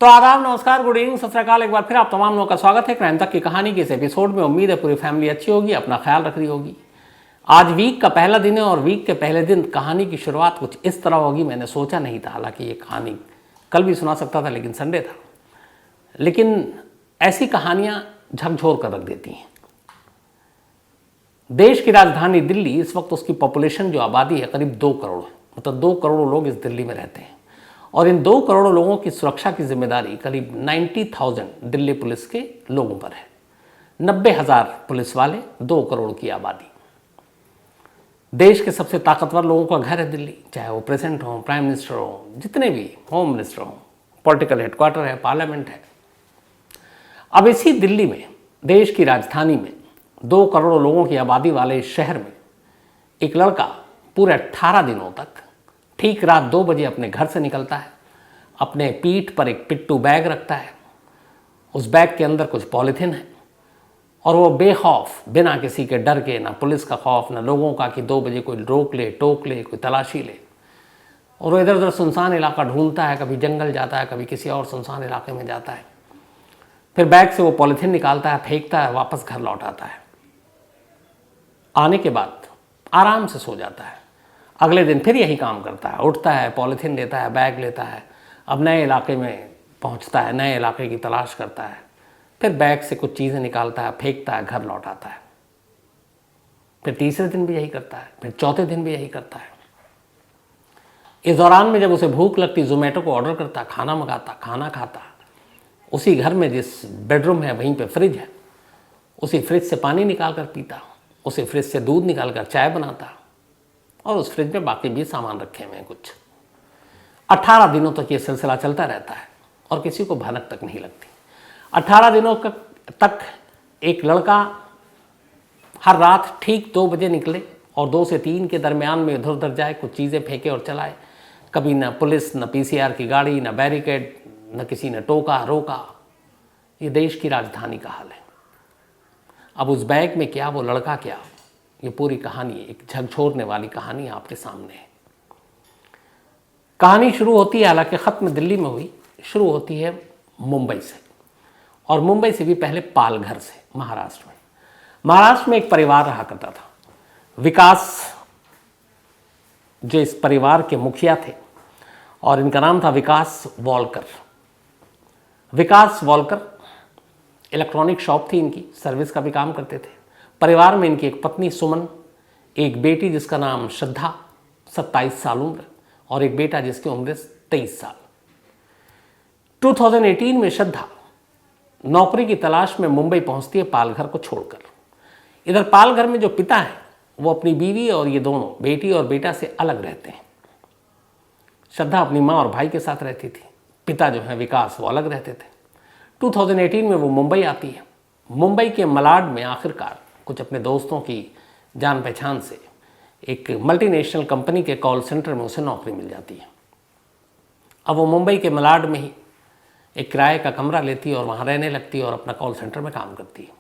तो आदाब, नमस्कार, गुड इवनिंग, सत श्री अकाल। एक बार फिर आप तमाम लोगों का स्वागत है क्राइम तक की कहानी के इस एपिसोड में। उम्मीद है पूरी फैमिली अच्छी होगी, अपना ख्याल रख रही होगी। आज वीक का पहला दिन है और वीक के पहले दिन कहानी की शुरुआत कुछ इस तरह होगी, मैंने सोचा नहीं था। हालांकि ये कहानी कल भी सुना सकता था, लेकिन संडे था। लेकिन ऐसी कहानियां झकझोर कर रख देती हैं। देश की राजधानी दिल्ली, इस वक्त उसकी पॉपुलेशन जो आबादी है करीब 2 करोड़ है। मतलब 2 करोड़ लोग इस दिल्ली में रहते हैं और इन 2 करोड़ लोगों की सुरक्षा की जिम्मेदारी करीब 90,000 दिल्ली पुलिस के लोगों पर है। 90,000 पुलिस वाले, 2 करोड़ की आबादी। देश के सबसे ताकतवर लोगों का घर है दिल्ली, चाहे वो प्रेसिडेंट हो, प्राइम मिनिस्टर हो, जितने भी, होम मिनिस्टर हो, पॉलिटिकल हेडक्वार्टर है, पार्लियामेंट है। अब इसी दिल्ली में, देश की राजधानी में, 2 करोड़ लोगों की आबादी वाले इस शहर में एक लड़का पूरे 18 दिनों तक ठीक रात 2 बजे अपने घर से निकलता है। अपने पीठ पर एक पिट्ठू बैग रखता है। उस बैग के अंदर कुछ पॉलीथिन है और वो बेखौफ, बिना किसी के डर के, ना पुलिस का खौफ, ना लोगों का कि 2 बजे कोई रोक ले, टोक ले, कोई तलाशी ले, और वो इधर उधर सुनसान इलाका ढूंढता है। कभी जंगल जाता है, कभी किसी और सुनसान इलाके में जाता है। फिर बैग से वो पॉलीथिन निकालता है, फेंकता है, वापस घर लौट आता है। आने के बाद आराम से सो जाता है। अगले दिन फिर यही काम करता है, उठता है, पॉलीथिन लेता है, बैग लेता है, अब नए इलाके में पहुंचता है, नए इलाके की तलाश करता है। फिर बैग से कुछ चीज़ें निकालता है, फेंकता है, घर लौट आता है। फिर तीसरे दिन भी यही करता है, फिर चौथे दिन भी यही करता है। इस दौरान में जब उसे भूख लगती, जोमेटो को ऑर्डर करता, खाना मंगाता, खाना खाता। उसी घर में जिस बेडरूम है वहीं पे फ्रिज है, उसी फ्रिज से पानी निकाल कर पीता, उसी फ्रिज से दूध निकाल कर चाय बनाता, और उस फ्रिज में बाकी भी सामान रखे हुए हैं कुछ। 18 दिनों तक ये सिलसिला चलता रहता है और किसी को भनक तक नहीं लगती। 18 दिनों तक एक लड़का हर रात ठीक 2 बजे निकले और 2 से 3 के दरमियान में इधर उधर जाए, कुछ चीज़ें फेंके और चलाए। कभी न पुलिस, न पीसीआर की गाड़ी, न बैरिकेड, न किसी ने टोका रोका। ये देश की राजधानी का हाल है। अब उस बैग में क्या, वो लड़का क्या, ये पूरी कहानी, एक झकझोरने वाली कहानी आपके सामने है। कहानी शुरू होती है, हालांकि ख़त्म दिल्ली में हुई, शुरू होती है मुंबई से, और मुंबई से भी पहले पालघर से, महाराष्ट्र में। महाराष्ट्र में एक परिवार रहा करता था, विकास, जो इस परिवार के मुखिया थे, और इनका नाम था विकास वॉलकर। विकास वॉलकर इलेक्ट्रॉनिक शॉप थी इनकी, सर्विस का भी काम करते थे। परिवार में इनकी एक पत्नी सुमन, एक बेटी जिसका नाम श्रद्धा, 27 साल उम्र, और एक बेटा जिसकी उम्र 23 साल। 2018 में श्रद्धा नौकरी की तलाश में मुंबई पहुंचती है, पालघर को छोड़कर। इधर पालघर में जो पिता है वो अपनी बीवी और ये दोनों, बेटी और बेटा, से अलग रहते हैं। श्रद्धा अपनी माँ और भाई के साथ रहती थी। पिता जो है विकास, वो अलग रहते थे। 2018 में वो मुंबई आती है। मुंबई के मलाड में आखिरकार कुछ अपने दोस्तों की जान पहचान से एक मल्टीनेशनल कंपनी के कॉल सेंटर में उसे नौकरी मिल जाती है। अब वो मुंबई के मलाड में ही एक किराए का कमरा लेती है और वहाँ रहने लगती है और अपना कॉल सेंटर में काम करती है।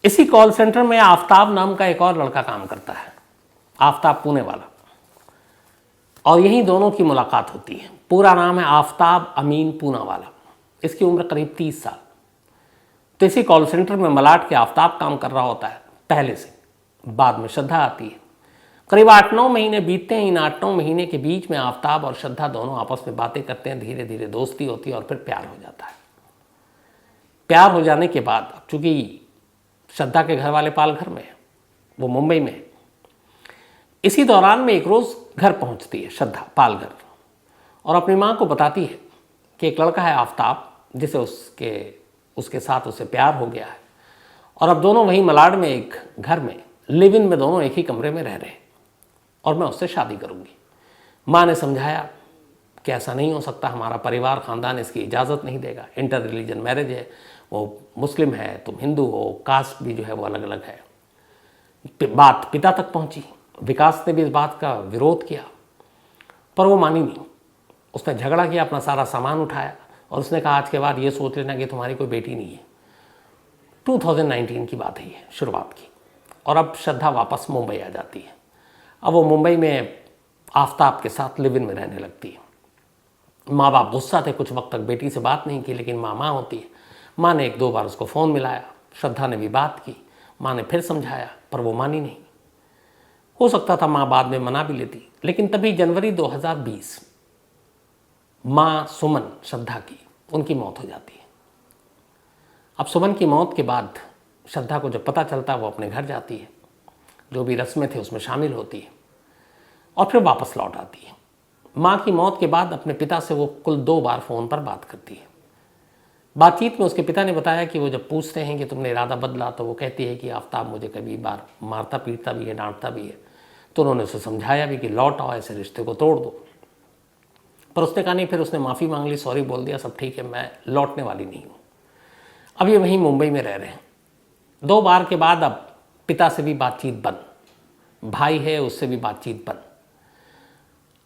इसी कॉल सेंटर में आफ्ताब नाम का एक और लड़का काम करता है, आफ्ताब पुणे वाला, और यहीं दोनों की मुलाकात होती है। पूरा नाम है आफ्ताब अमीन पूनावाला। इसकी उम्र करीब 30 साल। तो इसी कॉल सेंटर में मलाड के आफ्ताब काम कर रहा होता है पहले से। बाद में श्रद्धा आती है। करीब 8-9 महीने बीतते हैं। इन 8-9 महीने के बीच में आफ्ताब और श्रद्धा दोनों आपस में बातें करते हैं, धीरे धीरे दोस्ती होती है और फिर प्यार हो जाता है। प्यार हो जाने के बाद, चूंकि श्रद्धा के घर वाले पालघर में, वो मुंबई में, इसी दौरान में एक रोज़ घर पहुंचती है श्रद्धा पालघर, और अपनी माँ को बताती है कि एक लड़का है आफ्ताब, जिसे उसके साथ उसे प्यार हो गया है, और अब दोनों वहीं मलाड में एक घर में, लिव इन में, दोनों एक ही कमरे में रह रहे हैं, और मैं उससे शादी करूंगी। माँ ने समझाया कि ऐसा नहीं हो सकता, हमारा परिवार, ख़ानदान इसकी इजाज़त नहीं देगा। इंटर रिलीजन मैरिज है, वो मुस्लिम है, तुम हिंदू हो, कास्ट भी जो है वो अलग अलग है। बात पिता तक पहुंची। विकास ने भी इस बात का विरोध किया, पर वो मानी नहीं। उसने झगड़ा किया, अपना सारा सामान उठाया, और उसने कहा आज के बाद ये सोच लेना कि तुम्हारी कोई बेटी नहीं है। 2019 की बात है ये, शुरुआत की। और अब श्रद्धा वापस मुंबई आ जाती है। अब वो मुंबई में आफ्ताब के साथ लिव इन में रहने लगती है। माँ बाप गुस्सा थे, कुछ वक्त तक बेटी से बात नहीं की, लेकिन माँ होती है। माँ ने 1-2 बार उसको फ़ोन मिलाया, श्रद्धा ने भी बात की, माँ ने फिर समझाया, पर वो मानी नहीं। हो सकता था माँ बाद में मना भी लेती, लेकिन तभी जनवरी 2020 माँ सुमन, श्रद्धा की, उनकी मौत हो जाती है। अब सुमन की मौत के बाद श्रद्धा को जब पता चलता है, वो अपने घर जाती है, जो भी रस्में थे उसमें शामिल होती है और फिर वापस लौट आती है। माँ की मौत के बाद अपने पिता से वो कुल 2 बार फ़ोन पर बात करती है। बातचीत में उसके पिता ने बताया कि वो जब पूछते हैं कि तुमने इरादा बदला, तो वो कहती है कि आफ्ताब मुझे कभी बार मारता पीटता भी है, डांटता भी है। तो उन्होंने उसे समझाया भी कि लौट आओ, ऐसे रिश्ते को तोड़ दो, पर उसने कहा नहीं। फिर उसने माफ़ी मांग ली, सॉरी बोल दिया, सब ठीक है, मैं लौटने वाली नहीं हूँ। अब ये वहीं मुंबई में रह रहे हैं। 2 बार के बाद अब पिता से भी बातचीत बंद, भाई है उससे भी बातचीत बंद।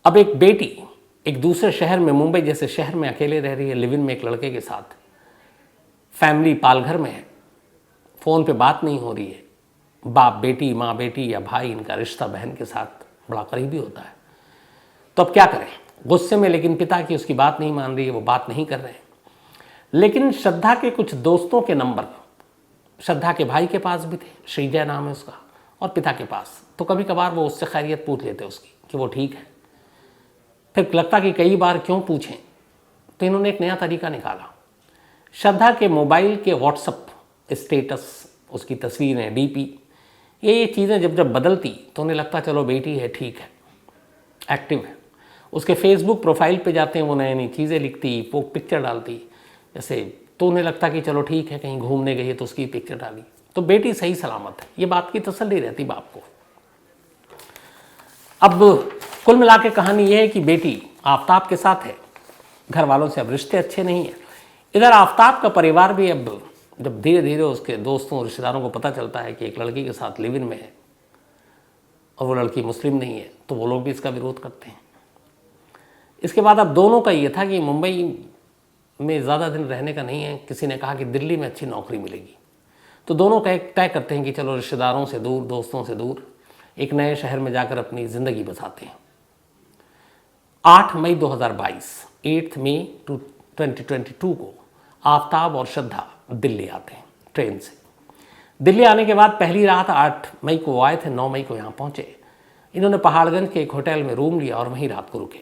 अब एक बेटी एक दूसरे शहर में, मुंबई जैसे शहर में अकेले रह रही है, लिव इन में एक लड़के के साथ, फैमिली पालघर में है, फ़ोन पे बात नहीं हो रही है। बाप बेटी, माँ बेटी या भाई, इनका रिश्ता बहन के साथ बड़ा करीबी होता है। तो अब क्या करें? गुस्से में, लेकिन पिता की उसकी बात नहीं मान रही है, वो बात नहीं कर रहे हैं। लेकिन श्रद्धा के कुछ दोस्तों के नंबर श्रद्धा के भाई के पास भी थे, श्रीजय नाम है उसका, और पिता के पास। तो कभी कभार वो उससे खैरियत पूछ लेते उसकी कि वो ठीक है। फिर लगता कि कई बार क्यों पूछें, तो इन्होंने एक नया तरीका निकाला। श्रद्धा के मोबाइल के व्हाट्सअप स्टेटस, उसकी तस्वीरें, डीपी, ये चीज़ें जब जब बदलती तो उन्हें लगता चलो बेटी है, ठीक है, एक्टिव है। उसके फेसबुक प्रोफाइल पे जाते हैं, वो नई नई चीज़ें लिखती, वो पिक्चर डालती जैसे, तो उन्हें लगता कि चलो ठीक है, कहीं घूमने गई है तो उसकी पिक्चर डाली, तो बेटी सही सलामत है। ये बात की तसल्ली रहती बाप को। अब कुल मिला के कहानी ये है कि बेटी आफ्ताब के साथ है, घर वालों से अब रिश्ते अच्छे नहीं हैं। इधर आफ्ताब का परिवार भी अब जब धीरे धीरे उसके दोस्तों और रिश्तेदारों को पता चलता है कि एक लड़की के साथ लिव इन में है और वो लड़की मुस्लिम नहीं है, तो वो लोग भी इसका विरोध करते हैं। इसके बाद अब दोनों का ये था कि मुंबई में ज़्यादा दिन रहने का नहीं है। किसी ने कहा कि दिल्ली में अच्छी नौकरी मिलेगी, तो दोनों का एक तय करते हैं कि चलो रिश्तेदारों से दूर, दोस्तों से दूर, एक नए शहर में जाकर अपनी ज़िंदगी बसाते हैं। 8 मई 2022, 8 मई 2022 को आफ्ताब और श्रद्धा दिल्ली आते हैं ट्रेन से। दिल्ली आने के बाद पहली रात 8 मई को आए थे, 9 मई को यहाँ पहुँचे। इन्होंने पहाड़गंज के एक होटल में रूम लिया और वहीं रात को रुके।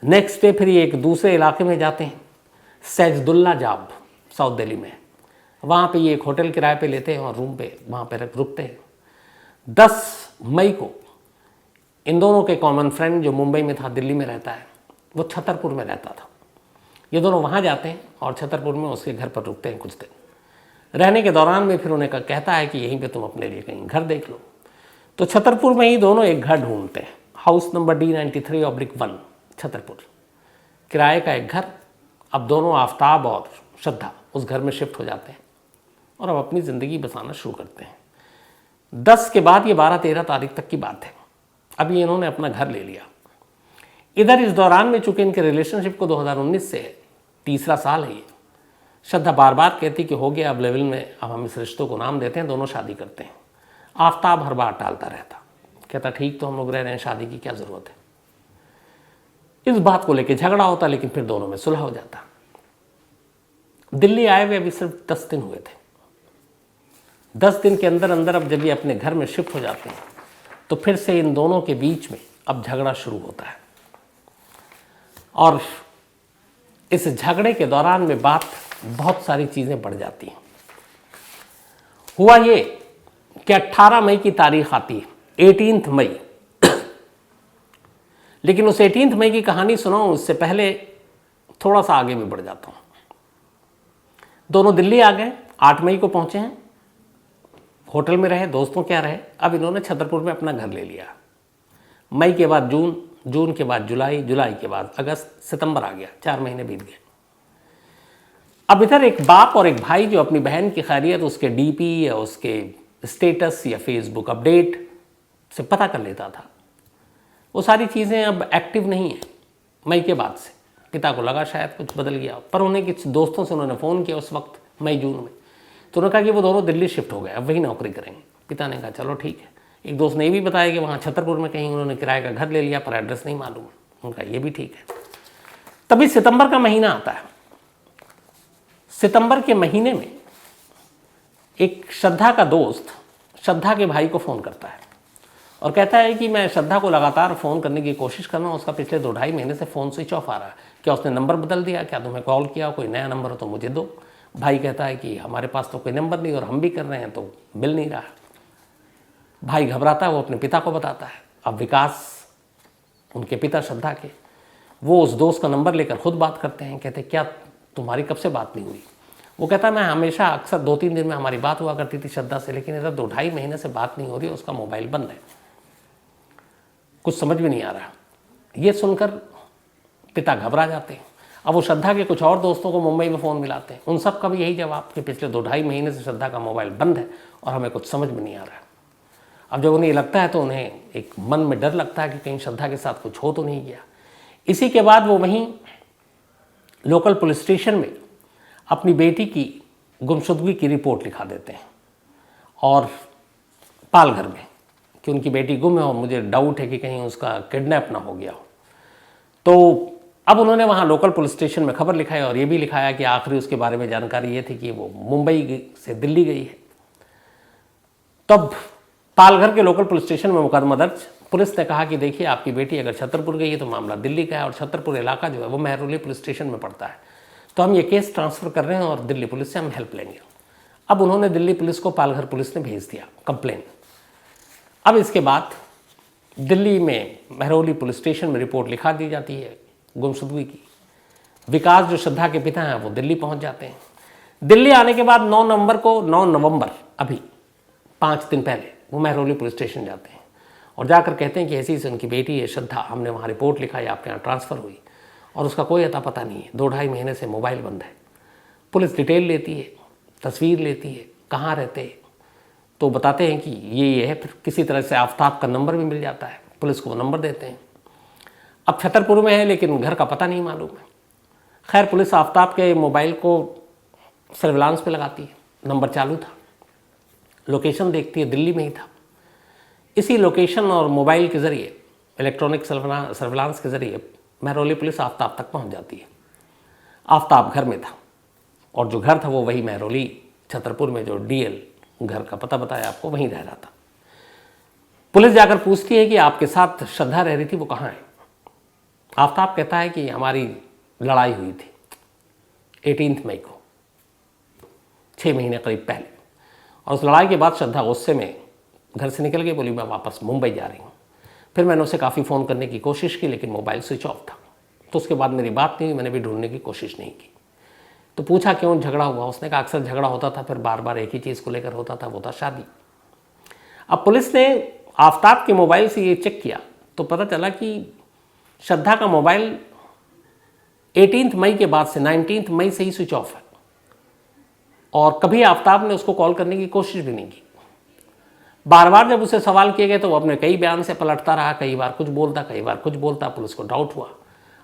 नेक्स्ट डे फिर ये एक दूसरे इलाके में जाते हैं, सैजुद्दौला जाब, साउथ दिल्ली में। वहाँ पे ये एक होटल किराए पे लेते हैं और रूम पे वहाँ पे रुकते हैं। 10 मई को इन दोनों के कॉमन फ्रेंड जो मुंबई में था, दिल्ली में रहता है, वो छतरपुर में रहता था। ये दोनों वहाँ जाते हैं और छतरपुर में उसके घर पर रुकते हैं कुछ दिन। रहने के दौरान में फिर उन्हें कहता है कि यहीं पे तुम अपने लिए कहीं घर देख लो। तो छतरपुर में ही दोनों एक घर ढूंढते हैं, हाउस नंबर D93/1 छतरपुर, किराए का एक घर। अब दोनों आफ्ताब और श्रद्धा उस घर में शिफ्ट हो जाते हैं और अब अपनी ज़िंदगी बसाना शुरू करते हैं। 10 के बाद ये 12-13 तारीख तक की बात है। अभी इन्होंने अपना घर ले लिया। इधर इस दौरान में चूंकि इनके रिलेशनशिप को 2019 से तीसरा साल है ये, श्रद्धा बार बार कहती कि हो गया अब लेवल में, अब हम इस रिश्तों को नाम देते हैं, दोनों शादी करते हैं। आफ्ताब हर बार टालता रहता, कहता ठीक तो हम लोग रह रहे हैं, शादी की क्या ज़रूरत है। इस बात को लेकर झगड़ा होता, लेकिन फिर दोनों में सुलह हो जाता। दिल्ली आए हुए अभी सिर्फ 10 दिन हुए थे। 10 दिन के अंदर अंदर अब जब ये अपने घर में शिफ्ट हो जाते हैं, तो फिर से इन दोनों के बीच में अब झगड़ा शुरू होता है। और इस झगड़े के दौरान में बात बहुत सारी चीज़ें बढ़ जाती हैं। हुआ ये कि 18 मई की तारीख आती है, 18 मई। लेकिन उस 18 मई की कहानी सुनाऊं उससे पहले थोड़ा सा आगे भी बढ़ जाता हूँ। दोनों दिल्ली आ गए, 8 मई को पहुँचे हैं, होटल में रहे, दोस्तों क्या रहे। अब इन्होंने छतरपुर में अपना घर ले लिया। मई के बाद जून, जून के बाद जुलाई, जुलाई के बाद अगस्त, सितंबर आ गया, 4 महीने बीत गए। अब इधर एक बाप और एक भाई जो अपनी बहन की खैरियत उसके डीपी या उसके स्टेटस या फेसबुक अपडेट से पता कर लेता था, वो सारी चीज़ें अब एक्टिव नहीं है मई के बाद से। पिता को लगा शायद कुछ बदल गया, पर उन्हें कुछ दोस्तों से उन्होंने फ़ोन किया उस वक्त मई जून में, तो उन्होंने कहा कि वो दोनों दिल्ली शिफ्ट हो गए, अब वही नौकरी करेंगे। पिता ने कहा चलो ठीक है। एक दोस्त ने ये भी बताया कि वहाँ छतरपुर में कहीं उन्होंने किराए का घर ले लिया, पर एड्रेस नहीं मालूम। उनका ये भी ठीक है। तभी सितंबर का महीना आता है। सितंबर के महीने में एक श्रद्धा का दोस्त श्रद्धा के भाई को फ़ोन करता है और कहता है कि मैं श्रद्धा को लगातार फ़ोन करने की कोशिश कर रहा हूँ, उसका पिछले 2-2.5 महीने से फ़ोन स्विच ऑफ आ रहा है। क्या उसने नंबर बदल दिया? क्या तुम्हें कॉल किया? कोई नया नंबर हो तो मुझे दो। भाई कहता है कि हमारे पास तो कोई नंबर नहीं और हम भी कर रहे हैं तो मिल नहीं रहा। भाई घबराता है, वो अपने पिता को बताता है। अब विकास, उनके पिता श्रद्धा के, वो उस दोस्त का नंबर लेकर खुद बात करते हैं। कहते क्या तुम्हारी कब से बात नहीं हुई? वो कहता है मैं हमेशा अक्सर 2-3 दिन में हमारी बात हुआ करती थी श्रद्धा से, लेकिन इधर 2-2.5 महीने से बात नहीं हो रही, उसका मोबाइल बंद है, कुछ समझ में नहीं आ रहा। ये सुनकर पिता घबरा जाते हैं। अब वो श्रद्धा के कुछ और दोस्तों को मुंबई में फ़ोन मिलाते हैं, उन सब का भी यही जवाब कि पिछले 2-2.5 महीने से श्रद्धा का मोबाइल बंद है और हमें कुछ समझ में नहीं आ रहा। अब जब उन्हें ये लगता है तो उन्हें एक मन में डर लगता है कि कहीं श्रद्धा के साथ कुछ हो तो नहीं गया। इसी के बाद वो वहीं लोकल पुलिस स्टेशन में अपनी बेटी की गुमशुदगी की रिपोर्ट लिखा देते हैं और पालघर में कि उनकी बेटी गुम है और मुझे डाउट है कि कहीं उसका किडनैप ना हो गया हो। तो अब उन्होंने वहाँ लोकल पुलिस स्टेशन में खबर लिखाई और ये भी लिखाया कि आखिरी उसके बारे में जानकारी ये थी कि वो मुंबई से दिल्ली गई है। तब पालघर के लोकल पुलिस स्टेशन में मुकदमा दर्ज। पुलिस ने कहा कि देखिए आपकी बेटी अगर छतरपुर गई है तो मामला दिल्ली का है और छतरपुर इलाका जो है वो महरौली पुलिस स्टेशन में पड़ता है, तो हम ये केस ट्रांसफ़र कर रहे हैं और दिल्ली पुलिस से हम हेल्प लेंगे। अब उन्होंने दिल्ली पुलिस को पालघर पुलिस ने भेज दिया कंप्लेन। अब इसके बाद दिल्ली में महरौली पुलिस स्टेशन में रिपोर्ट लिखा दी जाती है गुमशुदगी की। विकास जो श्रद्धा के पिता हैं वो दिल्ली पहुंच जाते हैं। दिल्ली आने के बाद 9 नवंबर अभी 5 दिन पहले वो महरौली पुलिस स्टेशन जाते हैं और जाकर कहते हैं कि ऐसी से उनकी बेटी है श्रद्धा, हमने वहाँ रिपोर्ट लिखाई, आपके यहाँ ट्रांसफ़र हुई और उसका कोई अता पता नहीं है, 2-2.5 महीने से मोबाइल बंद है। पुलिस डिटेल लेती है, तस्वीर लेती है, कहाँ रहते हैं तो बताते हैं कि ये है। फिर किसी तरह से आफ्ताब का नंबर भी मिल जाता है, पुलिस को वो नंबर देते हैं। अब छतरपुर में है लेकिन घर का पता नहीं मालूम है। खैर पुलिस आफ्ताब के मोबाइल को सर्विलांस पे लगाती है, नंबर चालू था, लोकेशन देखती है दिल्ली में ही था। इसी लोकेशन और मोबाइल के ज़रिए, इलेक्ट्रॉनिक सर्विलांस के ज़रिए महरौली पुलिस आफ्ताब तक पहुंच जाती है। आफ्ताब घर में था और जो घर था वो वही महरौली छतरपुर में जो DL घर का पता बताया आपको, वहीं रह रहा था। पुलिस जाकर पूछती है कि आपके साथ श्रद्धा रह रही थी, वो कहाँ है? आफ्ताब कहता है कि हमारी लड़ाई हुई थी 18 मई को, 6 महीने करीब पहले, और उस लड़ाई के बाद श्रद्धा गुस्से में घर से निकल गई, बोली मैं वापस मुंबई जा रही हूँ। फिर मैंने उसे काफ़ी फ़ोन करने की कोशिश की लेकिन मोबाइल स्विच ऑफ था, तो उसके बाद मेरी बात नहीं हुई, मैंने भी ढूंढने की कोशिश नहीं की। तो पूछा क्यों झगड़ा हुआ? उसने कहा अक्सर झगड़ा होता था, फिर बार बार एक ही चीज़ को लेकर होता था, वो था शादी। अब पुलिस ने आफ्ताब के मोबाइल से ये चेक किया तो पता चला कि श्रद्धा का मोबाइल 18 मई के बाद से 19 मई से ही स्विच ऑफ है और कभी आफ्ताब ने उसको कॉल करने की कोशिश भी नहीं की। बार बार जब उसे सवाल किए गए तो वो अपने कई बयान से पलटता रहा, कई बार कुछ बोलता, कई बार कुछ बोलता। पुलिस को डाउट हुआ।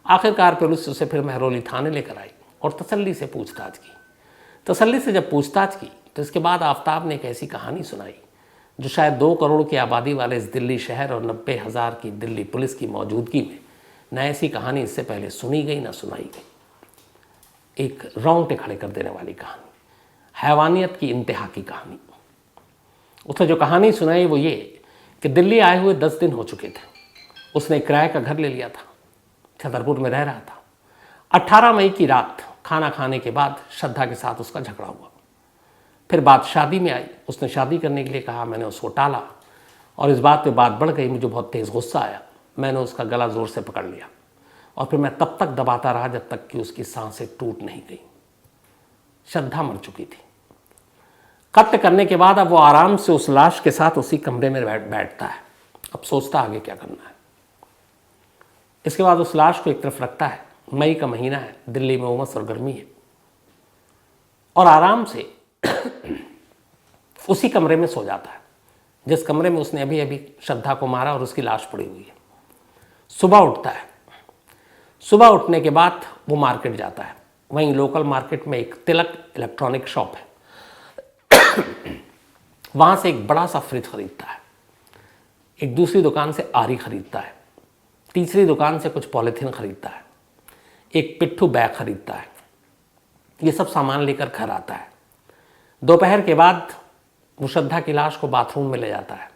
आखिरकार पुलिस उसे फिर महरौली थाने लेकर आई और तसल्ली से पूछताछ की। तसल्ली से जब पूछताछ की तो इसके बाद आफ्ताब ने एक ऐसी कहानी सुनाई जो शायद 2 करोड़ की आबादी वाले इस दिल्ली शहर और 90,000 की दिल्ली पुलिस की मौजूदगी में न ऐसी कहानी इससे पहले सुनी गई न सुनाई गई। एक रोंगटे खड़े कर देने वाली कहानी, हैवानियत की इंतहा की कहानी। उसने जो कहानी सुनाई वो ये कि दिल्ली आए हुए 10 दिन हो चुके थे। उसने किराए का घर ले लिया था, छतरपुर में रह रहा था। 18 मई की रात खाना खाने के बाद श्रद्धा के साथ उसका झगड़ा हुआ। फिर बात शादी में आई, उसने शादी करने के लिए कहा, मैंने उसको टाला और इस बात पे बात बढ़ गई। मुझे बहुत तेज़ गुस्सा आया, मैंने उसका गला ज़ोर से पकड़ लिया और फिर मैं तब तक दबाता रहा जब तक कि उसकी सांसें टूट नहीं गई। श्रद्धा मर चुकी थी। कत्ल करने के बाद अब वो आराम से उस लाश के साथ उसी कमरे में बैठता है। अब सोचता आगे क्या करना है। इसके बाद उस लाश को एक तरफ रखता है। मई का महीना है, दिल्ली में उमस और गर्मी है और आराम से उसी कमरे में सो जाता है जिस कमरे में उसने अभी अभी श्रद्धा को मारा और उसकी लाश पड़ी हुई है। सुबह उठता है। सुबह उठने के बाद वो मार्केट जाता है। वहीं लोकल मार्केट में एक तिलक इलेक्ट्रॉनिक शॉप है, वहाँ से एक बड़ा सा फ्रिज खरीदता है। एक दूसरी दुकान से आरी खरीदता है। तीसरी दुकान से कुछ पॉलीथीन खरीदता है। एक पिट्ठू बैग खरीदता है, ये सब सामान लेकर घर आता है। दोपहर के बाद वो श्रद्धा की लाश को बाथरूम में ले जाता है।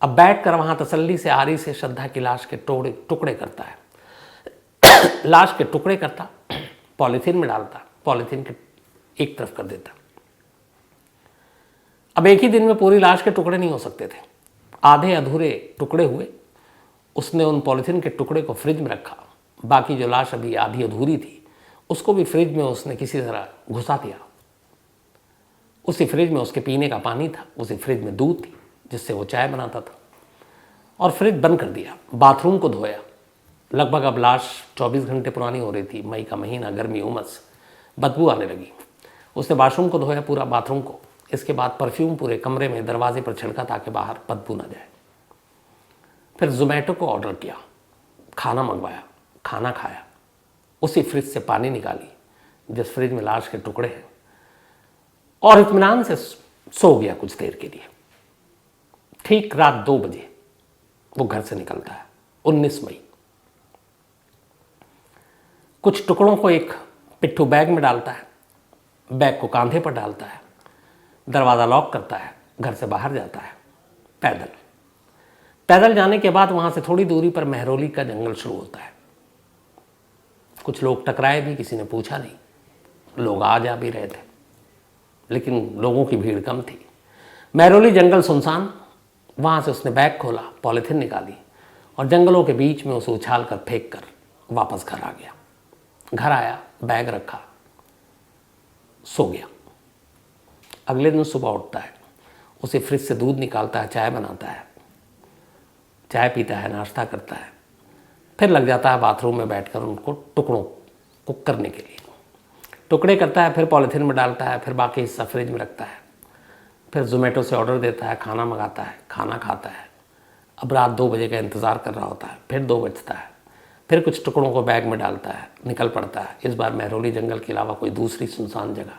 अब बैठकर वहाँ तसल्ली से आरी से श्रद्धा की लाश के टुकड़े करता है। लाश के टुकड़े करता, पॉलीथीन में डालता, पॉलीथीन के एक तरफ कर देता। अब एक ही दिन में पूरी लाश के टुकड़े नहीं हो सकते थे, आधे अधूरे टुकड़े हुए। उसने उन पॉलीथीन के टुकड़े को फ्रिज में रखा, बाकी जो लाश अभी आधी अधूरी थी उसको भी फ्रिज में उसने किसी तरह घुसा दिया। उसी फ्रिज में उसके पीने का पानी था, उसी फ्रिज में दूध थी जिससे वो चाय बनाता था, और फ्रिज बंद कर दिया। बाथरूम को धोया। लगभग अब लाश 24 घंटे पुरानी हो रही थी, मई का महीना, गर्मी, उमस, बदबू आने लगी। उसने बाथरूम को धोया, पूरा बाथरूम को। इसके बाद परफ्यूम पूरे कमरे में दरवाजे पर छिड़का ताकि बाहर बदबू ना जाए। फिर जोमेटो को ऑर्डर किया, खाना मंगवाया, खाना खाया, उसी फ्रिज से पानी निकाली जिस फ्रिज में लाश के टुकड़े हैं, और इत्मीनान से सो गया कुछ देर के लिए। ठीक रात 2 बजे वो घर से निकलता है, 19 मई। कुछ टुकड़ों को एक पिट्ठू बैग में डालता है, बैग को कांधे पर डालता है, दरवाज़ा लॉक करता है, घर से बाहर जाता है पैदल। पैदल जाने के बाद वहाँ से थोड़ी दूरी पर महरौली का जंगल शुरू होता है। कुछ लोग टकराए भी, किसी ने पूछा नहीं, लोग आ जा भी रहे थे, लेकिन लोगों की भीड़ कम थी। महरौली जंगल सुनसान। वहाँ से उसने बैग खोला, पॉलीथीन निकाली और जंगलों के बीच में उसे उछाल कर फेंक कर वापस घर आ गया। घर आया, बैग रखा, सो गया। अगले दिन सुबह उठता है, उसे फ्रिज से दूध निकालता है, चाय बनाता है, चाय पीता है, नाश्ता करता है, फिर लग जाता है बाथरूम में बैठकर उनको टुकड़ों को करने के लिए। टुकड़े करता है, फिर पॉलीथीन में डालता है, फिर बाकी हिस्सा फ्रिज में रखता है, फिर जोमेटो से ऑर्डर देता है, खाना मंगाता है, खाना खाता है। अब रात 2 बजे का इंतज़ार कर रहा होता है, फिर 2 बजता है, फिर कुछ टुकड़ों को बैग में डालता है, निकल पड़ता है। इस बार महरौली जंगल के अलावा कोई दूसरी सुनसान जगह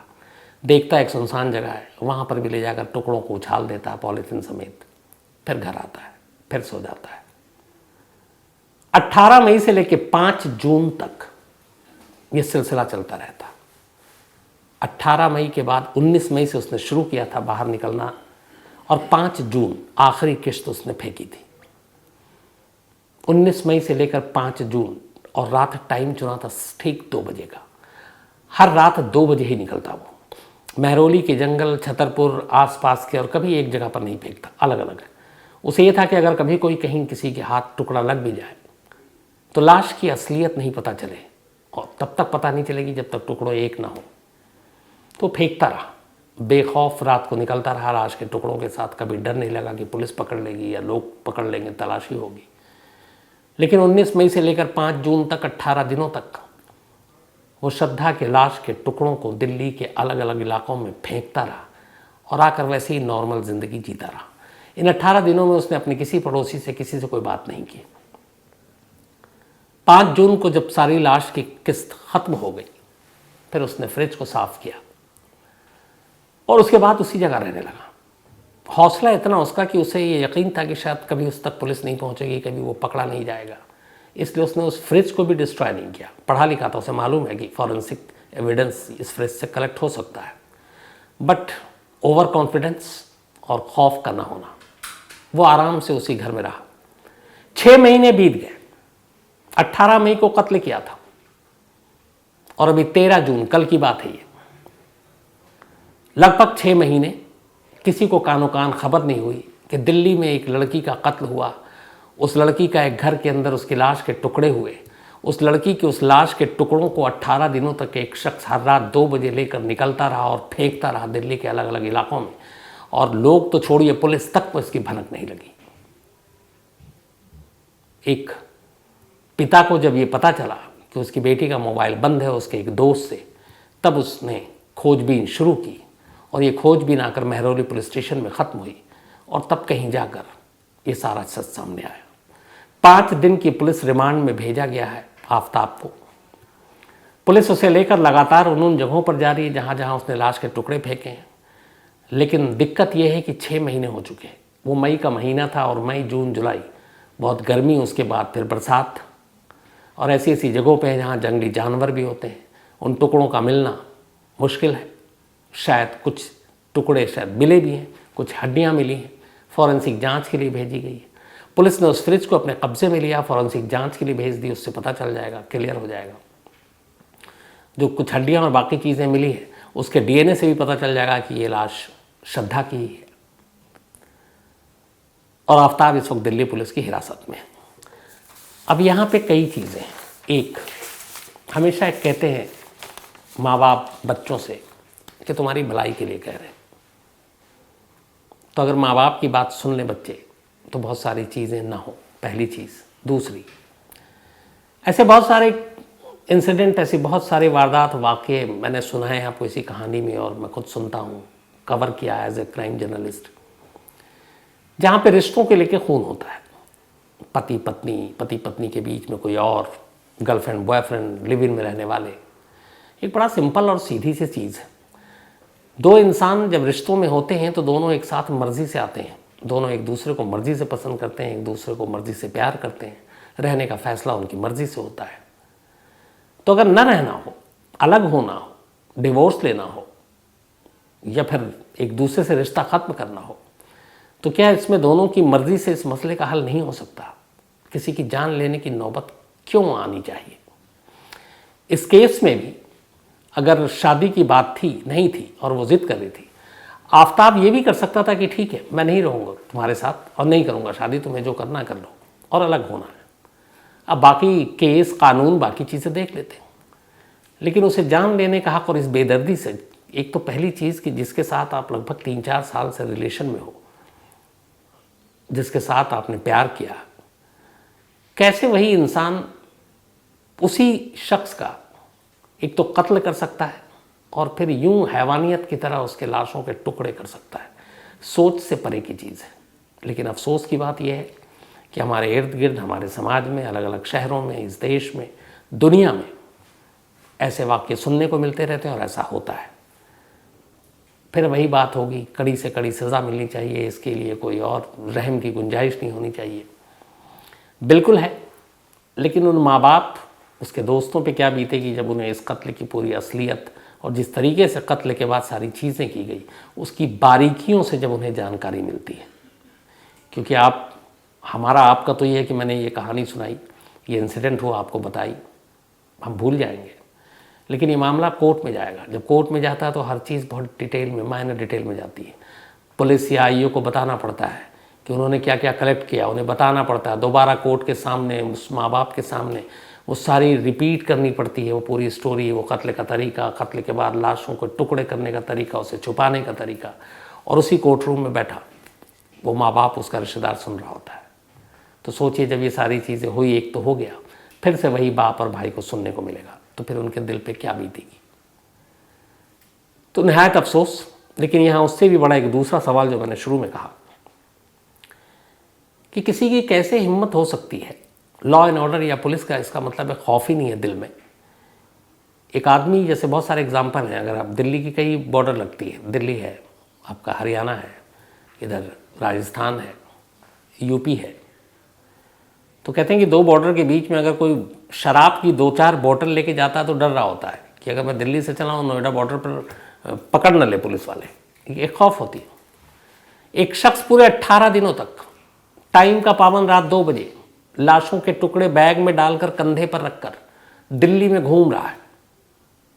देखता है, एक सुनसान जगह है, वहाँ पर भी ले जाकर टुकड़ों को उछाल देता है पॉलीथीन समेत। फिर घर आता है, फिर सो जाता है। 18 मई से लेकर 5 जून तक ये सिलसिला चलता रहता। 18 मई के बाद 19 मई से उसने शुरू किया था बाहर निकलना, और 5 जून आखिरी किश्त उसने फेंकी थी। 19 मई से लेकर 5 जून, और रात टाइम चुना था ठीक 2 बजे का। हर रात 2 बजे ही निकलता वो। महरौली के जंगल, छतरपुर, आसपास के, और कभी एक जगह पर नहीं फेंकता, अलग अलग है। उसे ये था कि अगर कभी कोई कहीं किसी के हाथ टुकड़ा लग भी जाए तो लाश की असलियत नहीं पता चले, और तब तक पता नहीं चलेगी जब तक टुकड़ों एक ना हो। तो फेंकता रहा, बेखौफ रात को निकलता रहा लाश के टुकड़ों के साथ। कभी डर नहीं लगा कि पुलिस पकड़ लेगी या लोग पकड़ लेंगे, तलाशी होगी। लेकिन 19 मई से लेकर 5 जून तक, 18 दिनों तक वो श्रद्धा के लाश के टुकड़ों को दिल्ली के अलग अलग इलाकों में फेंकता रहा, और आकर वैसे ही नॉर्मल ज़िंदगी जीता रहा। इन 18 दिनों में उसने अपने किसी पड़ोसी से, किसी से कोई बात नहीं की। 5 जून को जब सारी लाश की किस्त खत्म हो गई, फिर उसने फ्रिज को साफ किया, और उसके बाद उसी जगह रहने लगा। हौसला इतना उसका कि उसे ये यकीन था कि शायद कभी उस तक पुलिस नहीं पहुंचेगी, कभी वो पकड़ा नहीं जाएगा, इसलिए उसने उस फ्रिज को भी डिस्ट्रॉय नहीं किया। पढ़ा लिखा था, उसे मालूम है कि फॉरेंसिक एविडेंस इस फ्रिज से कलेक्ट हो सकता है, बट ओवर कॉन्फिडेंस और खौफ का ना होना, वो आराम से उसी घर में रहा। 6 महीने बीत गए। 18 मई को कत्ल किया था, और अभी 13 जून, कल की बात है ये। लगभग 6 महीने किसी को कानो कान खबर नहीं हुई कि दिल्ली में एक लड़की का कत्ल हुआ। उस लड़की का एक घर के अंदर उसकी लाश के टुकड़े हुए। उस लड़की के उस लाश के टुकड़ों को 18 दिनों तक एक शख्स हर रात 2 बजे लेकर निकलता रहा और फेंकता रहा दिल्ली के अलग अलग इलाकों में, और लोग तो छोड़िए, पुलिस तक को इसकी भनक नहीं लगी। एक पिता को जब ये पता चला कि उसकी बेटी का मोबाइल बंद है उसके एक दोस्त से, तब उसने खोजबीन शुरू की, और ये खोजबीन आकर महरौली पुलिस स्टेशन में ख़त्म हुई, और तब कहीं जाकर ये सारा सच सामने आया। 5 दिन की पुलिस रिमांड में भेजा गया है आफ्ताब को। पुलिस उसे लेकर लगातार उन जगहों पर जा रही है जहाँ जहाँ उसने लाश के टुकड़े फेंके हैं। लेकिन दिक्कत यह है कि 6 महीने हो चुके हैं। वो मई का महीना था, और मई, जून, जुलाई बहुत गर्मी, उसके बाद फिर बरसात, और ऐसी ऐसी जगहों पे जहाँ जंगली जानवर भी होते हैं, उन टुकड़ों का मिलना मुश्किल है। शायद कुछ टुकड़े शायद मिले भी हैं, कुछ हड्डियाँ मिली हैं, फॉरेंसिक जांच के लिए भेजी गई है। पुलिस ने उस फ्रिज को अपने कब्जे में लिया, फॉरेंसिक जांच के लिए भेज दी, उससे पता चल जाएगा, क्लियर हो जाएगा। जो कुछ हड्डियाँ और बाकी चीज़ें मिली है उसके डीएनए से भी पता चल जाएगा कि ये लाश श्रद्धा की है। और आफ्ताब इस वक्त दिल्ली पुलिस की हिरासत में है। अब यहाँ पे कई चीज़ें हैं। एक, हमेशा एक कहते हैं माँ बाप बच्चों से कि तुम्हारी भलाई के लिए कह रहे हैं, तो अगर माँ बाप की बात सुन ले बच्चे तो बहुत सारी चीज़ें ना हो, पहली चीज़। दूसरी, ऐसे बहुत सारे इंसिडेंट, ऐसे बहुत सारे वारदात वाक़े मैंने सुना है आपको इसी कहानी में, और मैं खुद सुनता हूँ, कवर किया एज ए क्राइम जर्नलिस्ट, जहाँ पे रिश्तों के लेके खून होता है। पति पत्नी के बीच में कोई और, गर्लफ्रेंड बॉयफ्रेंड, लिव इन में रहने वाले। एक बड़ा सिंपल और सीधी सी चीज़ है। दो इंसान जब रिश्तों में होते हैं तो दोनों एक साथ मर्जी से आते हैं, दोनों एक दूसरे को मर्जी से पसंद करते हैं, एक दूसरे को मर्जी से प्यार करते हैं, रहने का फैसला उनकी मर्जी से होता है। तो अगर न रहना हो, अलग होना हो, डिवोर्स लेना हो, या फिर एक दूसरे से रिश्ता ख़त्म करना हो, तो क्या इसमें दोनों की मर्जी से इस मसले का हल नहीं हो सकता? किसी की जान लेने की नौबत क्यों आनी चाहिए? इस केस में भी अगर शादी की बात थी, नहीं थी, और वो जिद कर रही थी, आफ्ताब ये भी कर सकता था कि ठीक है मैं नहीं रहूँगा तुम्हारे साथ और नहीं करूँगा शादी, तुम्हें जो करना कर लो, और अलग होना है। अब बाकी केस, कानून, बाकी चीज़ें देख लेते हैं, लेकिन उसे जान लेने का हक। और इस बेदर्दी से, एक तो पहली चीज़ कि जिसके साथ आप लगभग 3-4 साल से रिलेशन में हो, जिसके साथ आपने प्यार किया, कैसे वही इंसान उसी शख्स का एक तो कत्ल कर सकता है और फिर यूं हैवानियत की तरह उसके लाशों के टुकड़े कर सकता है? सोच से परे की चीज़ है। लेकिन अफसोस की बात यह है कि हमारे इर्द गिर्द, हमारे समाज में, अलग अलग शहरों में, इस देश में, दुनिया में ऐसे वाक्य सुनने को मिलते रहते हैं और ऐसा होता है। फिर वही बात होगी, कड़ी से कड़ी सज़ा मिलनी चाहिए, इसके लिए कोई और रहम की गुंजाइश नहीं होनी चाहिए। बिल्कुल है, लेकिन उन माँ बाप, उसके दोस्तों पे क्या बीतेगी जब उन्हें इस कत्ल की पूरी असलियत और जिस तरीके से कत्ल के बाद सारी चीज़ें की गई उसकी बारीकियों से जब उन्हें जानकारी मिलती है। क्योंकि हमारा आपका तो ये है कि मैंने ये कहानी सुनाई, ये इंसिडेंट हुआ, आपको बताई, हम भूल जाएंगे। लेकिन ये मामला कोर्ट में जाएगा। जब कोर्ट में जाता है तो हर चीज़ बहुत डिटेल में, माइनर डिटेल में जाती है। पुलिस या आईओ को बताना पड़ता है कि उन्होंने क्या क्या कलेक्ट किया, उन्हें बताना पड़ता है। दोबारा कोर्ट के सामने, उस माँ बाप के सामने वो सारी रिपीट करनी पड़ती है, वो पूरी स्टोरी, वो कत्ल का तरीका, कत्ल के बाद लाशों को टुकड़े करने का तरीका, उसे छुपाने का तरीका। और उसी कोर्ट रूम में बैठा वो माँ बाप, उसका रिश्तेदार सुन रहा होता है। तो सोचिए, जब ये सारी चीज़ें हुई, एक तो हो गया, फिर से वही बाप और भाई को सुनने को मिलेगा, तो फिर उनके दिल पे क्या बीतेगी। तो निहायत अफसोस। लेकिन यहाँ उससे भी बड़ा एक दूसरा सवाल जो मैंने शुरू में कहा कि किसी की कैसे हिम्मत हो सकती है, लॉ एंड ऑर्डर या पुलिस का इसका मतलब है खौफ ही नहीं है दिल में। एक आदमी, जैसे बहुत सारे एग्जाम्पल हैं, अगर आप दिल्ली की कई बॉर्डर लगती है, दिल्ली है, आपका हरियाणा है, इधर राजस्थान है, यूपी है, तो कहते हैं कि दो बॉर्डर के बीच में अगर कोई शराब की 2-4 बोतल लेके जाता है तो डर रहा होता है कि अगर मैं दिल्ली से चला हूँ, नोएडा बॉर्डर पर पकड़ न ले पुलिस वाले, एक खौफ होती है। एक शख्स पूरे 18 दिनों तक टाइम का पाबंद, रात 2 बजे लाशों के टुकड़े बैग में डालकर कंधे पर रखकर दिल्ली में घूम रहा है,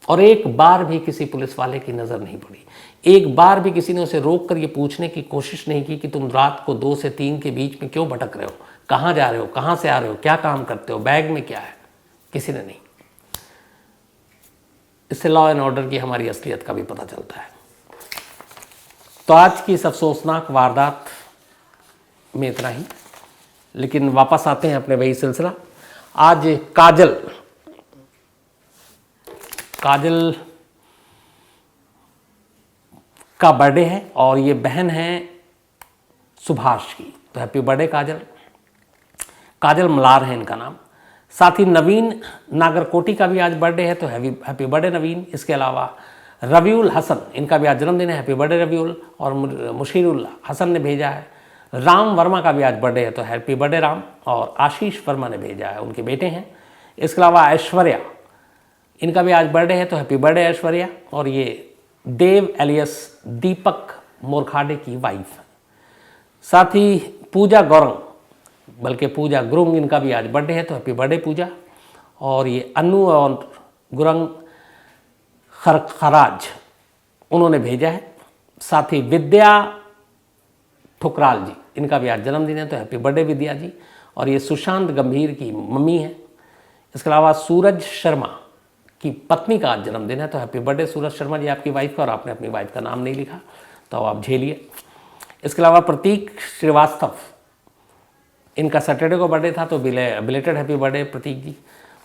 और एक बार भी किसी पुलिस वाले की नज़र नहीं पड़ी। एक बार भी किसी ने उसे रोक कर ये पूछने की कोशिश नहीं की कि तुम रात को 2 से 3 के बीच में क्यों भटक रहे हो, कहाँ जा रहे हो, कहाँ से आ रहे हो, क्या काम करते हो, बैग में क्या है, किसी ने नहीं। इससे लॉ एंड ऑर्डर की हमारी असलियत का भी पता चलता है। तो आज की इस अफसोसनाक वारदात में इतना ही, लेकिन वापस आते हैं अपने वही सिलसिला। आज काजल का बर्थडे है और ये बहन है सुभाष की, तो हैप्पी बर्थडे काजल। काजल मलार है इनका नाम। साथ ही नवीन नागरकोटी का भी आज बर्थडे है, तो हैप्पी बर्थडे नवीन। इसके अलावा रबीउल हसन, इनका भी आज जन्मदिन है, हैप्पी बर्थडे रबीउल। और मुशीरुल हसन ने भेजा है। राम वर्मा का भी आज बर्थडे है, तो हैप्पी बर्थडे राम। और आशीष वर्मा ने भेजा है, उनके बेटे हैं। इसके अलावा ऐश्वर्या, इनका भी आज बर्थडे है, तो हैप्पी बर्थडे ऐश्वर्या। और ये देव एलियस दीपक मोरखाडे की वाइफ है। साथ ही पूजा गौरंग, बल्कि पूजा गुरुंग, इनका भी आज बर्थडे है, तो हैप्पी बर्थडे पूजा। और ये अनु और गुरंग खराज, उन्होंने भेजा है। साथ ही विद्या ठुकराल जी, इनका भी आज जन्मदिन है, तो हैप्पी बर्थडे विद्या जी। और ये सुशांत गंभीर की मम्मी है। इसके अलावा सूरज शर्मा की पत्नी का आज जन्मदिन है, तो हैप्पी बर्थडे सूरज शर्मा जी, आपकी वाइफ का। और आपने अपनी वाइफ का नाम नहीं लिखा, तो आप झेलिए। इसके अलावा प्रतीक श्रीवास्तव, इनका सैटरडे को बर्थडे था, तो बिलेटेड हैप्पी बर्थडे प्रतीक जी।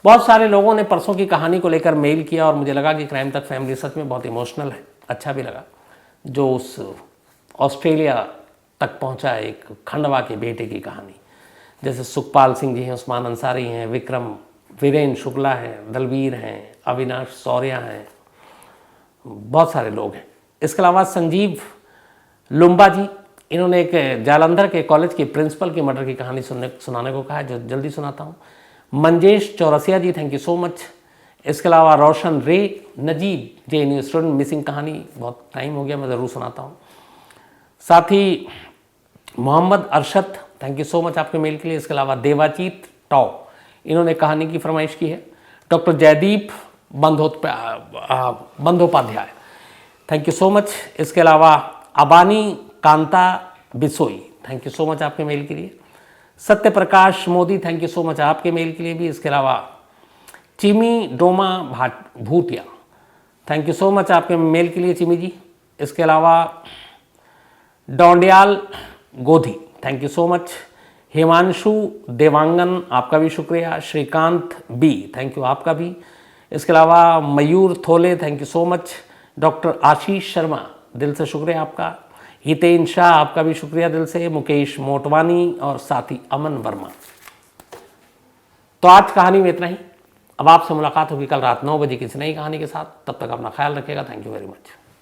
बहुत सारे लोगों ने परसों की कहानी को लेकर मेल किया और मुझे लगा कि क्राइम तक फैमिली सच में बहुत इमोशनल है। अच्छा भी लगा, जो उस ऑस्ट्रेलिया तक पहुंचा एक खंडवा के बेटे की कहानी। जैसे सुखपाल सिंह जी हैं, उस्मान अंसारी हैं, विक्रम वीरेंद्र शुक्ला हैं, दलवीर हैं, अविनाश सौर्या हैं, बहुत सारे लोग हैं। इसके अलावा संजीव लुम्बा जी, इन्होंने एक जालंधर के कॉलेज के प्रिंसिपल की मर्डर की कहानी सुनाने को कहा है, जो जल्दी सुनाता हूँ। मंजेश चौरसिया जी, थैंक यू सो मच। इसके अलावा रोशन रे, नजीब JNU स्टूडेंट मिसिंग कहानी, बहुत टाइम हो गया, मैं ज़रूर सुनाता हूँ। साथ ही Mohammad Arshad, thank you so much आपके मेल के लिए। इसके अलावा देवाजीत टॉ, इन्होंने कहानी की फरमाइश की है। Doctor Jaydeep Bandopadhyay, thank you so much. इसके अलावा Abani Kanta Bisoi, thank you so much आपके मेल के लिए। Satya Prakash Modi, thank you so much आपके मेल के लिए भी। इसके अलावा Chimi Doma Bhutia, thank you so much आपके मेल के लिए चिमी जी। इसके अलावा Dondiyal Godhi, thank you so much. Himanshu Dewangan, आपका भी शुक्रिया। श्रीकांत बी, थैंक यू आपका भी। इसके अलावा Mayur Thole, thank you so much. Doctor Ashish Sharma, दिल से शुक्रिया आपका। हितेन शाह, आपका भी शुक्रिया दिल से। मुकेश मोटवानी और साथी अमन वर्मा। तो आज कहानी में इतना ही। अब आपसे मुलाकात होगी कल रात 9 बजे किसी नई कहानी के साथ। तब तक अपना ख्याल रखिएगा। Thank you very much.